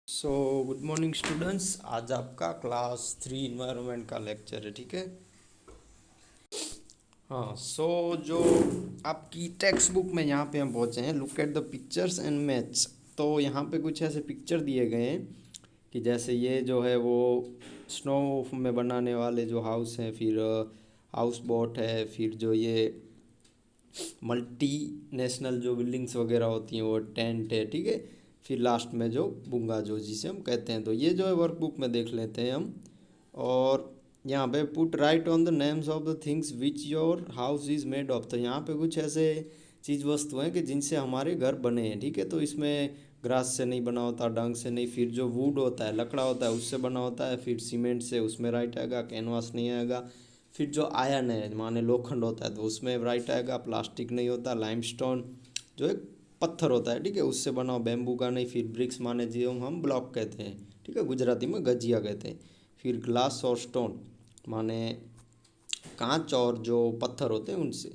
So good morning students. आज आपका class 3 environment का लेक्चर है, ठीक है। हाँ, जो आपकी टेक्स्ट बुक में यहाँ पे हम पहुँचे हैं, look at the pictures and match. तो यहाँ पे कुछ ऐसे पिक्चर दिए गए हैं कि जैसे ये जो है वो स्नो में बनाने वाले जो हाउस हैं, फिर हाउस बोट है, फिर जो ये मल्टी नेशनल जो बिल्डिंग्स वगैरह होती हैं वो टेंट है, ठीक है। फिर लास्ट में जो बुंगा जो जिसे हम कहते हैं, तो ये जो है वर्कबुक में देख लेते हैं हम। और यहाँ पे put right on the names of the things which your house is made of. तो यहाँ पे कुछ ऐसे चीज़ वस्तु हैं कि जिनसे हमारे घर बने हैं, ठीक है। तो इसमें ग्रास से नहीं बना होता, डंग से नहीं, फिर जो वुड होता है, लकड़ा होता है, उससे बना होता है, फिर सीमेंट से, उसमें राइट आएगा, कैनवास नहीं आएगा। फिर जो आयन है माने लोखंड होता है तो उसमें राइट आएगा, प्लास्टिक नहीं होता, लाइमस्टोन जो एक पत्थर होता है, ठीक है, उससे बना हो, बैम्बू का नहीं। फिर ब्रिक्स माने जो हम ब्लॉक कहते हैं, ठीक है, गुजराती में गजिया कहते हैं। फिर ग्लास और स्टोन माने कांच और जो पत्थर होते हैं उनसे।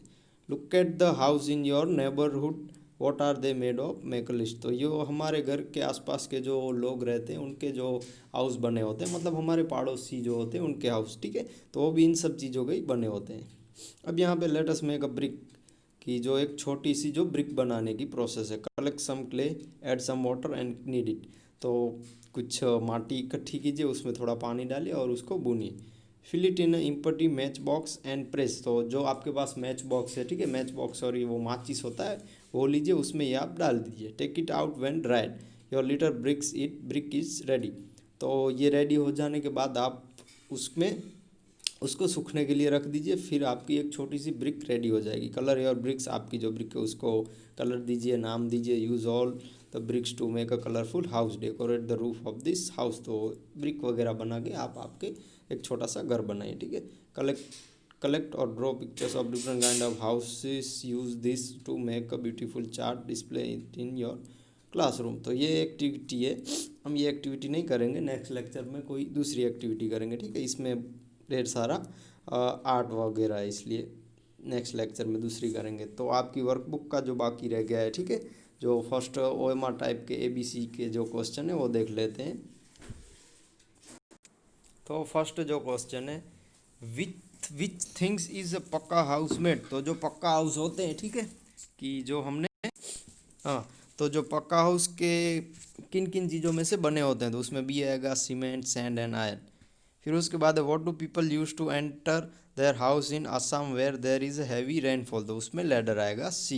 Look at the house in your neighbourhood, what are they made of, make a list. तो ये हमारे घर के आसपास के जो लोग रहते हैं उनके जो हाउस बने होते हैं, मतलब हमारे पड़ोसी जो होते हैं उनके हाउस, ठीक है। तो वो भी इन सब चीज़ों के ही बने होते हैं। अब यहाँ पे let us make a brick की जो एक छोटी सी जो ब्रिक बनाने की प्रोसेस है। Collect some clay, add some water and knead it. तो कुछ माटी इकट्ठी कीजिए, उसमें थोड़ा पानी डालिए और उसको भूनिए। Fill it in empty match box and press. तो जो आपके पास मैच बॉक्स है, ठीक है, मैच बॉक्स और ये वो माचिस होता है, वो लीजिए, उसमें ये आप डाल दीजिए। Take it out when dried, your little brick is ready. तो ये रेडी हो जाने के बाद आप उसमें उसको सूखने के लिए रख दीजिए। फिर आपकी एक छोटी सी ब्रिक रेडी हो जाएगी। कलर योर ब्रिक्स, आपकी जो ब्रिक है उसको कलर दीजिए, नाम दीजिए। Use all the bricks to make a colourful house, decorate the roof of this house. तो ब्रिक वगैरह बना के आप आपके एक छोटा सा घर बनाइए, ठीक है। कलेक्ट और draw pictures of different kind of houses, use this to make a beautiful chart, display it in your classroom. तो ये एक्टिविटी है, हम ये एक्टिविटी नहीं करेंगे, नेक्स्ट लेक्चर में कोई दूसरी एक्टिविटी करेंगे, ठीक है। इसमें ढेर सारा आर्ट वगैरह है, इसलिए नेक्स्ट लेक्चर में दूसरी करेंगे। तो आपकी वर्कबुक का जो बाकी रह गया है, ठीक है, जो फर्स्ट OMR टाइप के ABC के जो क्वेश्चन है वो देख लेते हैं। तो फर्स्ट जो क्वेश्चन है, विच थिंग्स इज अ पक्का हाउस मेड। तो जो पक्का हाउस होते हैं, ठीक है, कि जो हमने, हाँ, तो जो पक्का हाउस के किन किन चीज़ों में से बने होते हैं, तो उसमें भी आएगा सीमेंट, सैंड एंड आयरन। फिर उसके बाद what do people use to enter their house in Assam where there is heavy rainfall. तो उसमें लैडर आएगा C.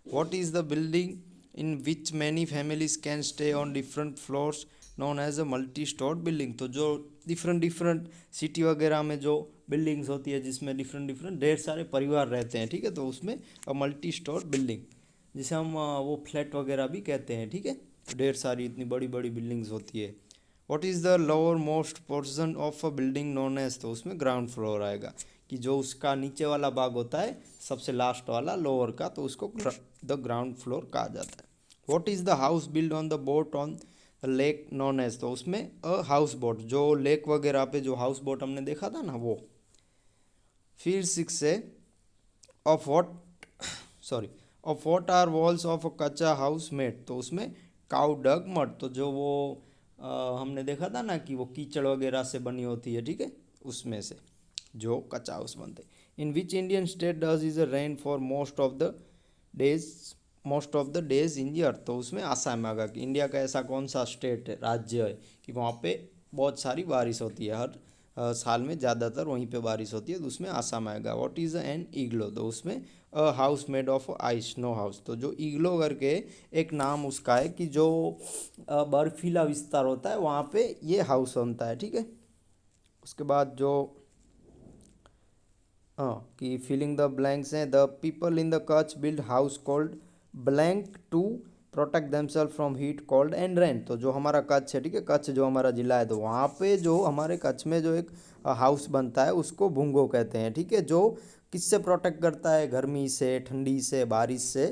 What is the building in which many families can stay on different floors known as a multi storeyed building. तो जो different different city वगैरह में जो buildings होती है जिसमें डिफरेंट डिफरेंट ढेर सारे परिवार रहते हैं, ठीक है, तो उसमें मल्टी स्टोर बिल्डिंग, जिसे हम वो फ्लैट वगैरह भी कहते हैं, ठीक है। ढेर सारी इतनी बड़ी बड़ी बिल्डिंग्स होती है। What is the lower most portion of a building known as. तो उसमें ग्राउंड फ्लोर आएगा, कि जो उसका नीचे वाला भाग होता है सबसे लास्ट वाला लोअर का, तो उसको द ग्राउंड फ्लोर कहा जाता है। What is the house build on the boat on the lake known as. तो उसमें हाउस बोट, जो लेक वगैरह पे जो हाउस बोट हमने देखा था ना वो। फिर 6 है, of what sorry of what are walls of a kachcha house made. तो उसमें काउ डग मड। तो जो वो हमने देखा था ना कि वो कीचड़ वगैरह से बनी होती है, ठीक है, उसमें से जो कच्चा हाउस बनते। In which Indian state does is a rain for days most of the days in year. तो उसमें आसाम में आएगा कि इंडिया का ऐसा कौन सा स्टेट है, राज्य है, कि वहाँ पे बहुत सारी बारिश होती है, हर साल में ज़्यादातर वहीं पे बारिश होती है, तो उसमें आसाम आएगा। What is an इग्लो। तो उसमें house made of ice, snow house. तो जो इग्लो करके एक नाम उसका है, कि जो बर्फीला विस्तार होता है वहाँ पे ये हाउस बनता है, ठीक है। उसके बाद जो हाँ कि फिलिंग द ब्लैंक्स हैं, the people in the Kutch build house called blank to protect themselves from heat cold and rain. तो जो हमारा कच्छ है, ठीक है, कच्छ जो हमारा जिला है, तो वहाँ पे जो हमारे कच्छ में जो एक हाउस बनता है उसको भुंगो कहते हैं, ठीक है, जो किससे प्रोटेक्ट करता है, गर्मी से, ठंडी से, बारिश से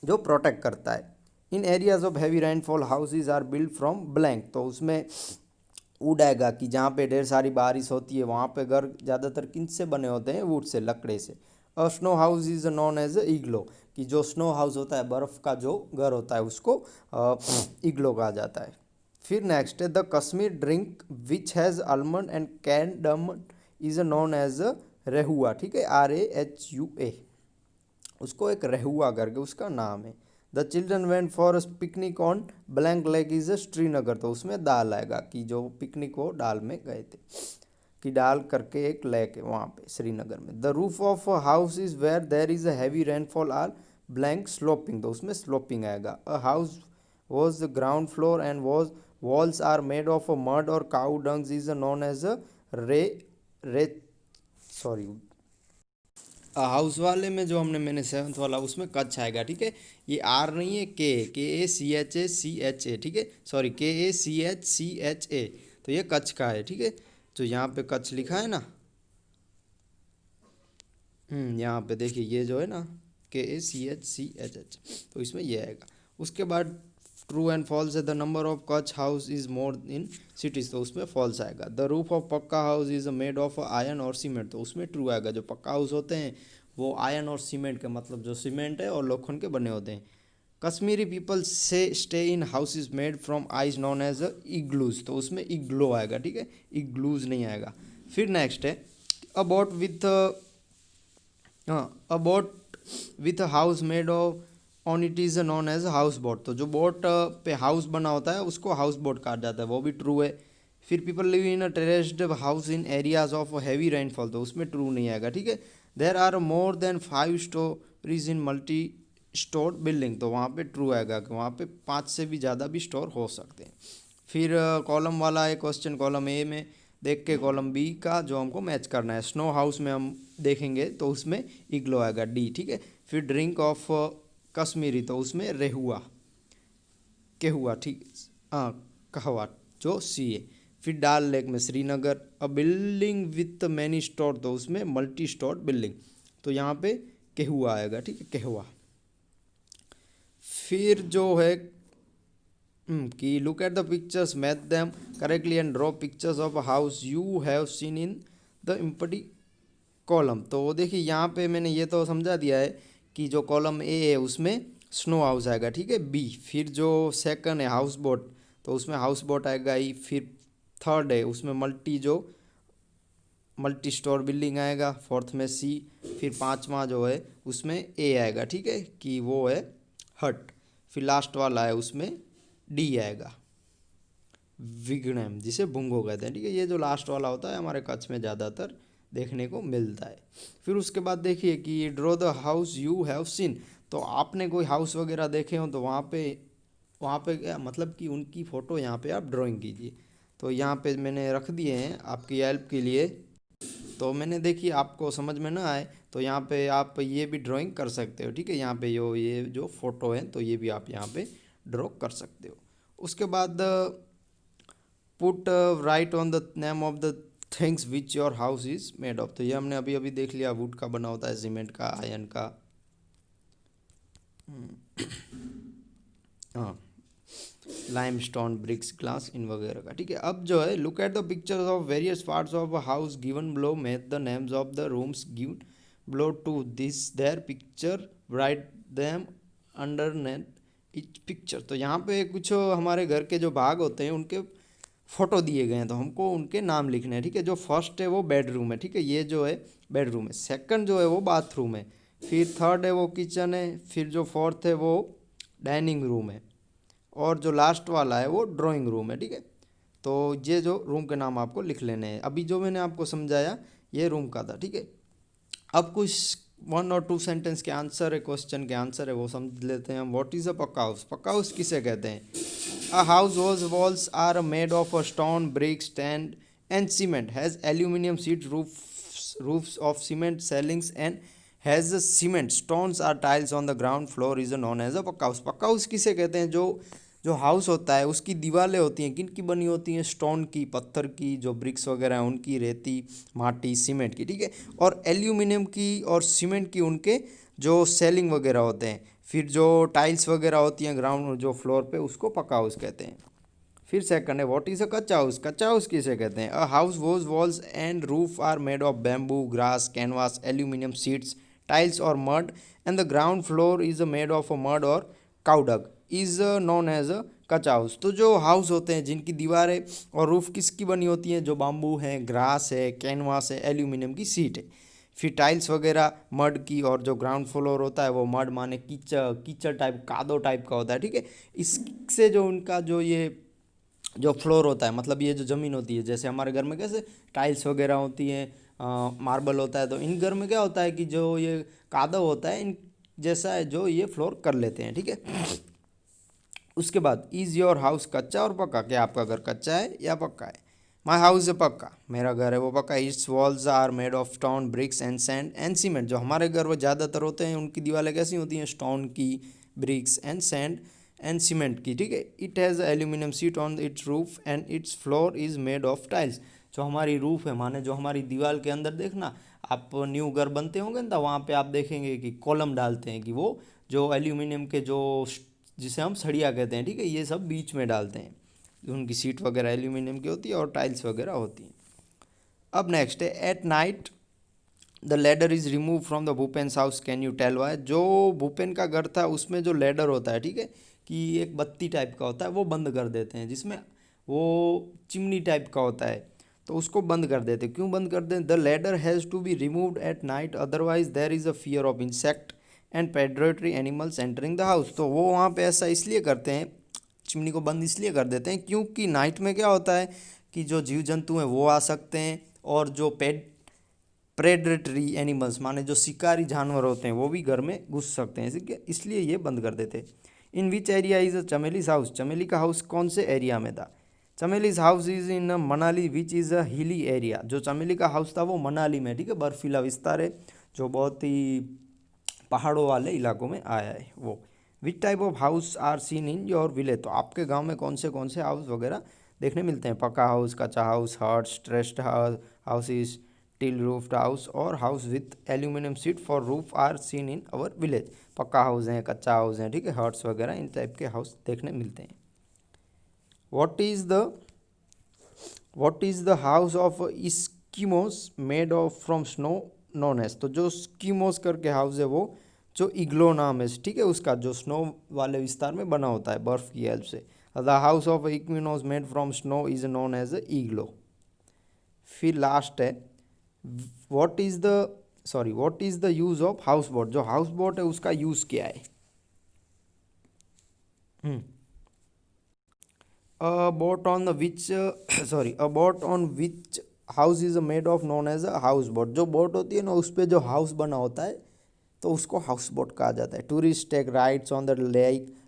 जो प्रोटेक्ट करता है। In areas of heavy rainfall houses are build from blank. तो उसमें वुड आएगा, कि जहाँ पे ढेर सारी बारिश होती है वहाँ पे घर ज़्यादातर किन से बने होते हैं, वुड से, लकड़े से। Snow house is known as igloo, कि जो स्नो हाउस होता है, बर्फ़ का जो घर होता है, उसको इग्लो कहा जाता है। फिर नेक्स्ट है the Kashmir drink which has almond and cardamom is known as रेहुआ, ठीक है, RAHUA, उसको एक रेहुआ करके उसका नाम है। The children went for picnic on blank lake is Srinagar, तो उसमें दाल आएगा कि जो पिकनिक वो डाल में गए थे, कि डाल करके एक लेक है वहाँ पे श्रीनगर में। The roof of house is where there is a heavy rainfall are blank sloping, तो उसमें स्लोपिंग आएगा। A house was ground floor and was walls are made of mud और cow dungs is known as ray ray sorry, house वाले में जो मैंने seventh वाला उसमें कच्छ आएगा, ठीक है। ये आर नहीं है, KACHA, ठीक है, सॉरी KACHA, तो ये कच्छ का है, ठीक है। तो यहाँ पे कच्छ लिखा है ना, यहाँ पे देखिए ये जो है ना KACHCHH, तो इसमें ये आएगा। उसके बाद ट्रू एंड फॉल्स है the number of Kutch house is more in cities, तो उसमें फॉल्स आएगा। द रूफ ऑफ पक्का house is made of iron और सीमेंट, तो उसमें ट्रू आएगा। जो पक्का हाउस होते हैं वो आयरन और सीमेंट के, मतलब जो सीमेंट है और लोखंड के बने होते हैं। कश्मीरी पीपल से stay in house is made from ice known as igloos, तो उसमें इग्लो आएगा, ठीक है, इग्लूज नहीं आएगा। फिर नेक्स्ट है about with about with house made of on it is known as house boat, तो जो बोट पे हाउस बना होता है उसको हाउस बोट कहा जाता है, वो भी ट्रू है। फिर people live in a terraced house in areas of heavy rainfall, तो उसमें ट्रू नहीं आएगा, ठीक है। There are more than 5 storeys in multi store building, तो वहाँ पे ट्रू आएगा कि वहाँ पे 5 से भी ज़्यादा भी स्टोर हो सकते हैं। फिर कॉलम वाला है क्वेश्चन, कॉलम ए में देख के कॉलम बी का जो हमको मैच करना है। स्नो हाउस में हम देखेंगे तो उसमें इग्लो आएगा, D, ठीक है। फिर ड्रिंक ऑफ कश्मीरी, तो उसमें रेहुआ केहुआ, ठीक, हाँ कहवा, जो C है। फिर डाल लेक में श्रीनगर। अ बिल्डिंग विथ मैनी स्टोर, तो उसमें मल्टी स्टोर बिल्डिंग, तो यहाँ पे केहुआ आएगा, ठीक है, केहुआ। फिर जो है कि look at the pictures, match them correctly and draw pictures of house you have seen in the empty column, तो देखिए यहाँ पे मैंने ये तो समझा दिया है कि जो कॉलम ए है उसमें स्नो हाउस आएगा, ठीक है, B। फिर जो सेकंड है हाउस बोट, तो उसमें हाउस बोट आएगा E। फिर थर्ड है उसमें मल्टी स्टोर बिल्डिंग आएगा, फोर्थ में C। फिर पांचवा जो है उसमें A आएगा, ठीक है, कि वो है हट। फिर लास्ट वाला है उसमें D आएगा, विग्नम, जिसे बुंगो कहते हैं, ठीक है। ये जो लास्ट वाला होता है हमारे कच्छ में ज़्यादातर देखने को मिलता है। फिर उसके बाद देखिए कि draw the house you have seen, तो आपने कोई हाउस वगैरह देखे हो तो वहाँ पे क्या मतलब कि उनकी फ़ोटो यहाँ पे आप ड्राइंग कीजिए। तो यहाँ पे मैंने रख दिए हैं आपकी हेल्प के लिए। तो मैंने देखी आपको समझ में ना आए तो यहाँ पे आप ये भी ड्राइंग कर सकते हो, ठीक है। यहाँ पे ये जो फ़ोटो है तो ये भी आप यहाँ पे ड्रॉ कर सकते हो। उसके बाद put right on the name of the things which your house is made of, तो ये हमने अभी अभी देख लिया, वुड का बना होता है, सीमेंट का, आयरन का, हाँ, लाइमस्टोन, ब्रिक्स, ग्लास, इन वगैरह का, ठीक है। अब जो है look at the pictures of various parts of a house given below, match the names of the rooms given below to this their picture, write them underneath each picture, तो यहाँ पे कुछ हमारे घर के जो भाग होते हैं उनके फ़ोटो दिए गए हैं, तो हमको उनके नाम लिखने हैं, ठीक है। जो फर्स्ट है वो बेडरूम है, ठीक है, ये जो है बेडरूम है। सेकंड जो है वो बाथरूम है। फिर थर्ड है वो किचन है। फिर जो फोर्थ है वो डाइनिंग रूम है। और जो लास्ट वाला है वो ड्राइंग रूम है, ठीक है। तो ये जो रूम के नाम आपको लिख लेने हैं। अभी जो मैंने आपको समझाया ये रूम का था, ठीक है। अब कुछ 1 और 2 सेंटेंस के आंसर है, क्वेश्चन के आंसर है, वो समझ लेते हैं हम। व्हाट इज़ अ पक्का हाउस, पक्का हाउस किसे कहते हैं। A house whose walls are made of a stone, bricks, and cement, has aluminium sheet roofs of cement ceilings and has cement stones or tiles on the ground floor is known as a पक्का house. पक्का house किसे कहते हैं, जो जो house होता है उसकी दीवारें होती हैं, किन की बनी होती हैं, स्टोन की, पत्थर की, जो ब्रिक्स वगैरह हैं उनकी, रेती, माटी, सीमेंट की, ठीक है। और एल्यूमिनियम की और सीमेंट की उनके जो सेलिंग वगैरह होते हैं। फिर जो टाइल्स वगैरह होती हैं ग्राउंड जो फ्लोर पे, उसको पक्का हाउस कहते हैं। फिर सेकंड है what is a kachcha house, कच्चा हाउस किसे कहते हैं। A house whose walls and roof are made of bamboo, grass, canvas, aluminium sheets, tiles or mud, and the ground floor is made of mud or cow dung is known as a कच्चा house. तो जो house होते हैं जिनकी दीवारें और roof किसकी बनी होती हैं, जो बाम्बू है, ग्रास है, कैनवास है, एल्यूमिनियम की सीट है। फिर टाइल्स वगैरह मड की, और जो ग्राउंड फ्लोर होता है वो मड माने कीचड़, कीचड़ टाइप, कादो टाइप का होता है, ठीक है। इससे जो उनका जो ये जो फ्लोर होता है, मतलब ये जो ज़मीन होती है, जैसे हमारे घर में कैसे टाइल्स वगैरह होती हैं, मार्बल होता है, तो इन घर में क्या होता है कि जो ये कादव होता है इन जैसा है जो ये फ्लोर कर लेते हैं, ठीक है। उसके बाद इज़ योर हाउस कच्चा और पक्का, क्या आपका घर कच्चा है या पक्का है। माई हाउस है पक्का, मेरा घर है वो पक्का। Its walls are made of stone, bricks and sand and cement. जो हमारे घर वो ज़्यादातर होते हैं उनकी दीवारें कैसी होती हैं, स्टोन की, bricks and sand and cement की, ठीक है। It has aluminium sheet on its roof and its floor is made of tiles. जो हमारी रूफ है, माने जो हमारी दीवार के अंदर देखना, आप न्यू घर बनते होंगे ना, वहाँ पे आप देखेंगे कि कॉलम डालते हैं, कि वो जो एल्यूमिनियम के जो जिसे हम सरिया कहते हैं, ठीक है, ये सब बीच में डालते हैं। उनकी सीट वगैरह एल्यूमिनियम की होती है और टाइल्स वगैरह होती हैं। अब नेक्स्ट है at night the ladder is remove from the Bhupen's house, can you tell why. जो भूपेन का घर था उसमें जो लेडर होता है, ठीक है, कि एक बत्ती टाइप का होता है, वो बंद कर देते हैं, जिसमें वो चिमनी टाइप का होता है, तो उसको बंद कर देते। क्यों बंद कर दें, the ladder has to be removed at night otherwise there is a fear of insect and predatory animals entering the house. तो वो वहाँ पे ऐसा इसलिए करते हैं, चिमनी को बंद इसलिए कर देते हैं क्योंकि नाइट में क्या होता है कि जो जीव जंतु हैं वो आ सकते हैं, और जो प्रेडेटरी एनिमल्स माने जो शिकारी जानवर होते हैं वो भी घर में घुस सकते हैं, इसलिए ये बंद कर देते। In which area is a Chameli's house, Chameli का हाउस कौन से एरिया में था। Chameli's house is in Manali which is a hilly area. जो चमेली का हाउस था वो मनाली में, ठीक है, बर्फीला विस्तार है जो बहुत ही पहाड़ों वाले इलाकों में आया है वो। Which type of house are seen in your village. तो आपके गांव में कौन से हाउस वगैरह देखने मिलते हैं, पक्का हाउस, कच्चा house, huts, thatched houses, tile roofed house और house with aluminium sheet for roof are seen in our village. पक्का हाउस हैं, कच्चा हाउस हैं, ठीक है, हट्स वगैरह इन टाइप के हाउस देखने मिलते हैं। What is the house of Eskimos made of from snow known as. तो जो स्कीमोस करके हाउस है वो जो इग्लो नाम है, ठीक है, उसका जो स्नो वाले विस्तार में बना होता है बर्फ़ की हेल्प से। The house of Eskimos made from snow is known as igloo. फिर लास्ट है what is the use of house boat. जो हाउस बोट है उसका यूज़ क्या है। A boat on the which a boat on which house is made of known as a house boat। जो boat होती है ना उस पर जो हाउस बना होता है तो उसको हाउस बोट कहा जाता है। Tourist take rides on the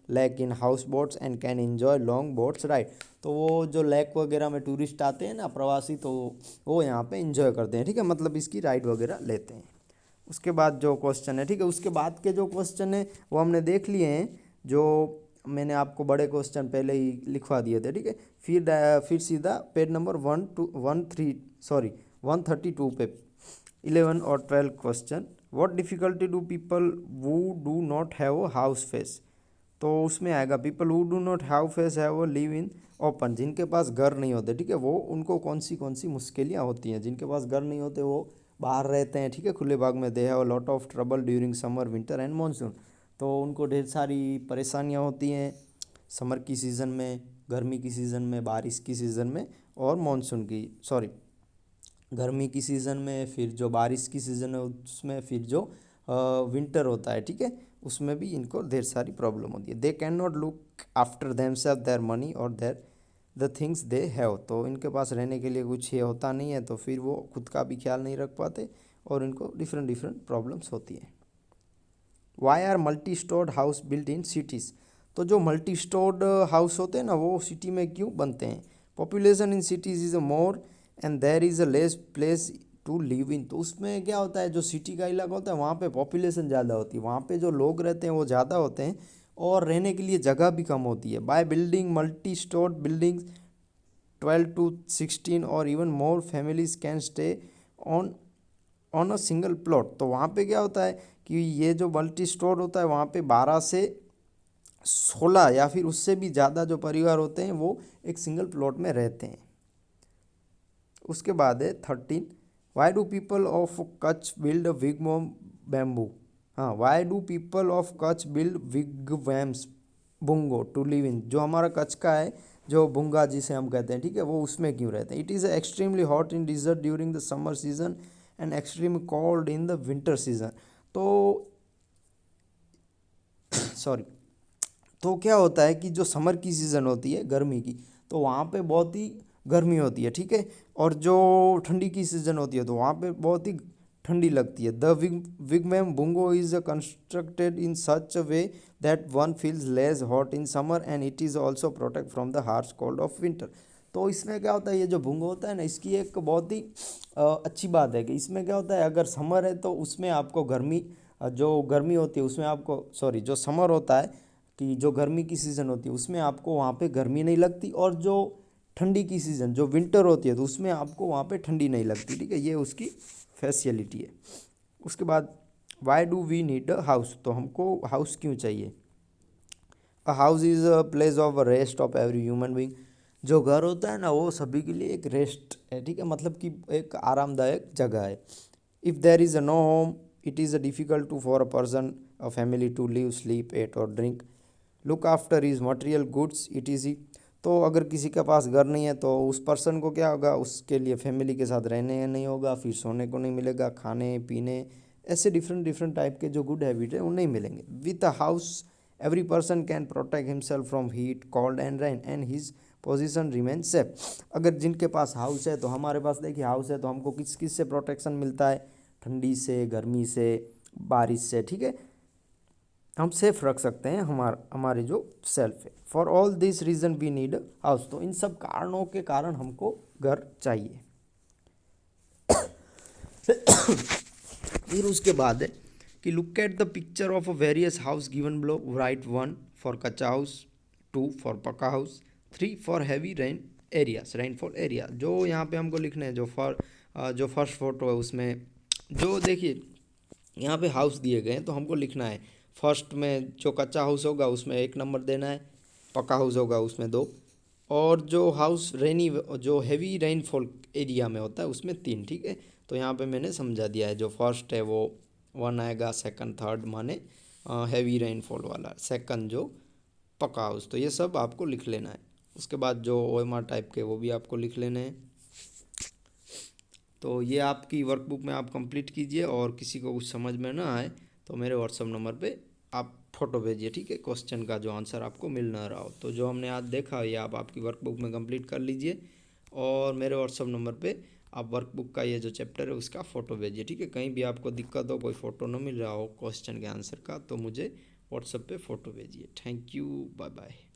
lake in house boats and can enjoy long boats ride. तो वो जो लेक वगैरह में टूरिस्ट आते हैं ना, प्रवासी, तो वो यहाँ पे एंजॉय करते हैं, ठीक है, मतलब इसकी राइड वगैरह लेते हैं। उसके बाद जो क्वेश्चन है, ठीक है, उसके बाद के जो क्वेश्चन है वो हमने देख लिए हैं, जो मैंने आपको बड़े क्वेश्चन पहले ही लिखवा दिए थे, ठीक है। फिर सीधा पेज नंबर 132 पे 11 और 12 question. What difficulty do people who do not have house face. तो उसमें आएगा people who do not have face have live in open. जिनके पास घर नहीं होते, ठीक है, वो उनको कौन सी मुश्किलें होती हैं। जिनके पास घर नहीं होते वो बाहर रहते हैं, ठीक है, खुले बाग में। They have lot of trouble during summer, winter and monsoon. तो उनको ढेर सारी परेशानियां होती हैं समर की सीज़न में, गर्मी की सीज़न में, बारिश की सीज़न में, और गर्मी की सीज़न में, फिर जो बारिश की सीज़न है उसमें, फिर जो विंटर होता है, ठीक है, उसमें भी इनको ढेर सारी प्रॉब्लम होती है। They can not look after themselves their money और their the things they have. तो इनके पास रहने के लिए कुछ ये होता नहीं है, तो फिर वो खुद का भी ख्याल नहीं रख पाते और इनको डिफरेंट प्रॉब्लम्स होती हैं। Why are multi storeyed house built in cities. तो जो मल्टी स्टोर्ड हाउस होते हैं ना वो सिटी में क्यों बनते हैं। Population in cities is a more and there is a less place to live in. तो उसमें क्या होता है, जो सिटी का इलाका होता है वहाँ पे पॉपुलेशन ज़्यादा होती है, वहाँ पे जो लोग रहते हैं वो ज़्यादा होते हैं और रहने के लिए जगह भी कम होती है। By building multi stored buildings 12 to 16 और even more families can stay on on a single plot. तो वहाँ पे क्या होता है कि ये जो मल्टी स्टोर होता है वहाँ पे 12 से 16 या फिर उससे भी ज़्यादा जो परिवार होते हैं वो एक सिंगल प्लॉट में रहते हैं। उसके बाद है 13 why do people of Kutch build a bamboo. हाँ, why do people of Kutch build wigwams bungo to live in? जो हमारा कच्छ का है, जो बुंगा जिसे हम कहते हैं, ठीक है, वो उसमें क्यों रहते हैं? It is extremely hot in desert during the summer season and extreme cold in the winter season. तो सॉरी, तो क्या होता है कि जो समर की सीज़न होती है गर्मी की, तो वहाँ पे बहुत ही गर्मी होती है, ठीक है, और जो ठंडी की सीज़न होती है तो वहाँ पे बहुत ही ठंडी लगती है. द विगमैम बुंगो is constructed in such a way that one feels less hot in summer and it is also protect from the harsh cold of winter. तो इसमें क्या होता है, ये जो बुंगो होता है ना, इसकी एक बहुत ही अच्छी बात है कि इसमें क्या होता है, अगर समर है तो उसमें आपको गर्मी, जो गर्मी होती है उसमें आपको, सॉरी, जो समर होता है कि जो गर्मी की सीज़न होती है उसमें आपको वहाँ पे गर्मी नहीं लगती, और जो ठंडी की सीज़न जो विंटर होती है तो उसमें आपको वहाँ पे ठंडी नहीं लगती, ठीक है, ये उसकी फैसिलिटी है. उसके बाद why do we need a house, तो हमको हाउस क्यों चाहिए? A house is a place of rest of every human being. जो घर होता है ना वो सभी के लिए एक रेस्ट है, ठीक है, मतलब कि एक आरामदायक जगह है. If there is a no home it is a difficult to for a person a family to live sleep eat और drink look after his material goods it is. तो अगर किसी के पास घर नहीं है तो उस पर्सन को क्या होगा, उसके लिए फैमिली के साथ रहने नहीं होगा, फिर सोने को नहीं मिलेगा, खाने पीने ऐसे डिफरेंट डिफरेंट टाइप के जो गुड हैबिट है वो नहीं मिलेंगे. With a house every person can protect himself from heat cold and rain and his position remain safe. अगर जिनके पास हाउस है, तो हमारे पास देखिए हाउस है तो हमको किस किस से प्रोटेक्शन मिलता है, ठंडी से, गर्मी से, बारिश से, ठीक है, हम सेफ रख सकते हैं हमारे जो सेल्फ है. For all this reason we need house. तो इन सब कारणों के कारण हमको घर चाहिए. फिर उसके बाद है कि look at the picture of a various house given below. Right 1 for कच्चा हाउस, 2 फॉर पक्का house, 3 for heavy rain areas, rainfall area. जो यहाँ पे हमको लिखना है, जो फर्स्ट फोटो है उसमें जो देखिए यहाँ पे हाउस दिए गए हैं, तो हमको लिखना है फर्स्ट में जो कच्चा हाउस होगा उसमें 1 नंबर देना है, पक्का हाउस होगा उसमें 2, और जो हाउस जो हैवी रेनफॉल एरिया में होता है उसमें 3, ठीक है. तो यहाँ पे मैंने समझा दिया है, जो फर्स्ट है वो 1 आएगा, सेकंड थर्ड माने हैवी रेनफॉल वाला, सेकंड जो पक्का हाउस. तो ये सब आपको लिख लेना है. उसके बाद जो OMR टाइप के वो भी आपको लिख लेने हैं. तो ये आपकी वर्कबुक में आप कंप्लीट कीजिए, और किसी को कुछ समझ में ना आए तो मेरे व्हाट्सअप नंबर पे आप फ़ोटो भेजिए, ठीक है, क्वेश्चन का जो आंसर आपको मिल ना रहा हो. तो जो हमने आज देखा ये आप आपकी वर्कबुक में कंप्लीट कर लीजिए, और मेरे व्हाट्सअप नंबर पे आप वर्कबुक का ये जो चैप्टर है उसका फ़ोटो भेजिए, ठीक है. कहीं भी आपको दिक्कत हो, कोई फ़ोटो ना मिल रहा हो क्वेश्चन के आंसर का, तो मुझे व्हाट्सअप पे फ़ोटो भेजिए. Thank you, bye bye.